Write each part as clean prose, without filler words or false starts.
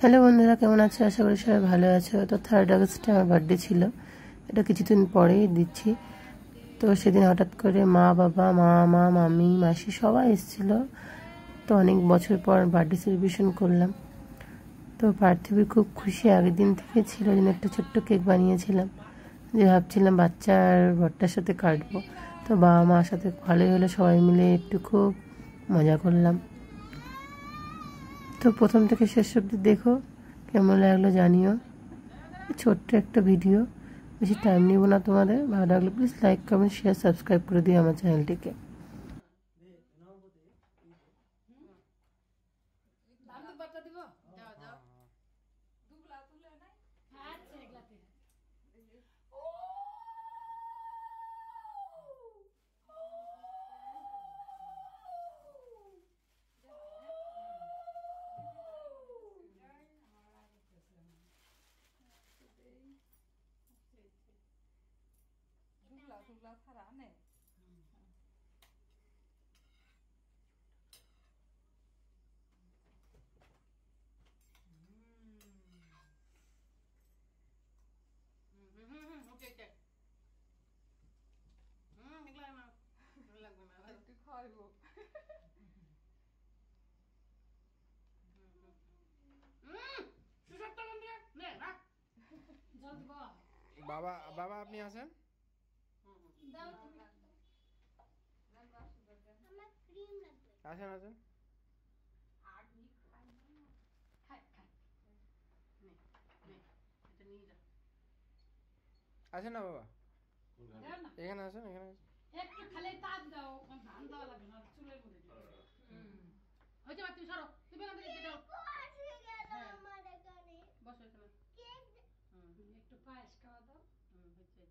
Hello বন্ধুরা, কেমন আছো? আশা করি সবাই ভালো আছো। তো 3rd আগস্টে আমার বার্থডে ছিল, এটা কিছুদিন পরেই দিচ্ছি। তো সেদিন হঠাৎ করে মা, বাবা, মামি, মাসি সবাই এসেছিল। তো অনেক বছর পর বার্থডে সেলিব্রেশন করলাম। তো পার্থিবী খুব খুশি, আগের দিন থেকে ছিল, যেন একটা ছোট্ট কেক বানিয়েছিলাম, যে ভাবছিলাম বাচ্চার বরটার সাথে কাটবো। তো বাবা মার সাথে ভালোই হলো, সবাই মিলে একটু খুব মজা করলাম। তো প্রথম থেকে শেষ অবধি দেখো, কেমন লাগলো জানিও। ছোট্ট একটা ভিডিও, বেশি টাইম নিব না তোমাদের। ভালো লাগলে please like, comment, share, subscribe করে দিও আমার চ্যানেলটিকে। বাবা বাবা আপনি আসেন। আসেন আসেন। আসেন না বাবা, এখানে আসেন, এখানে আসেন। একটু খালি তাপ দাও, ধান দেওয়া লাগবে না চুলের মধ্যে। হয়েছে বা তুমি সরো, তুমি এখান থেকে কেটে বসো এখানে। একটু পায়েস খাওয়া দাও। হয়েছে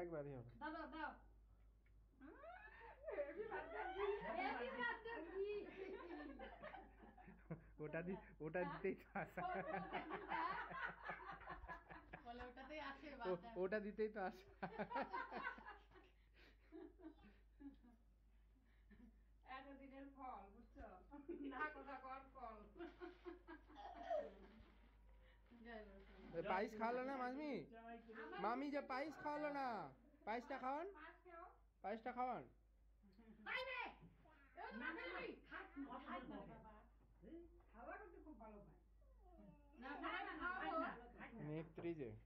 একবারই হবে। দাও দাও দাও। ওটা দিতেই তো আসা, বলে ওটাতেই আসে, ওটা দিতেই তো আসা। এতদিনের ফল, বুঝছো না, কথা কর ফল। পায়েস খাওয়ালো না মামি? মামি যে পায়েস খাওয়ালো না, পায়েসটা খাওয়ান, পায়েসটা খাওয়ান।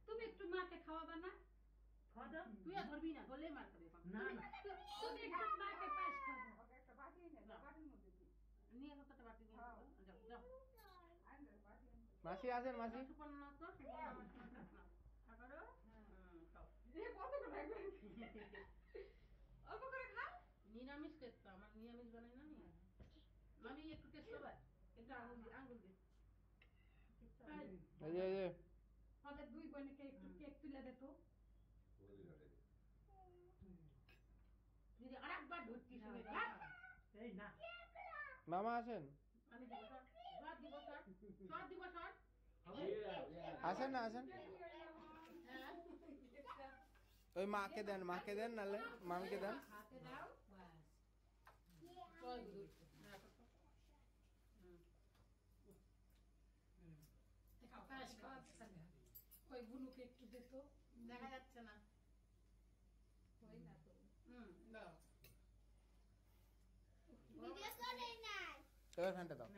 তুমি একটু মাকে খাওয়াবা না? তুই ধরবি না, ধরলে মার খাবে। তুমি একটু মাকে পায়েস খাওয়াবো। নিয়ে আসো তো বাটি নিয়ে আসো। যাও যাও। মাসি আসেন, মাসি। নিরামিষ কেক তো আমার, নিরামিষ বানাই না আমি। একটু টেস্ট করবা, একটু আঙুল দিয়ে। আমাদের দুই বোনকে একটু কেক তুলে দে তো। দিদি আরেকবার ধরতি শুনে এই না। মামা আসেন। আমি দিব সর, সর দিব সর, সর দিব সর। আসেন না, আসেন। ওই মাকে দেন, মাকে দেন, নালে মামকে দেন। হাতে দাও বাস। ওই বুনুকে একটু দে তো, দেখা যাচ্ছে না। ওই না তো। দাও। এবার ফ্যানটা দাও।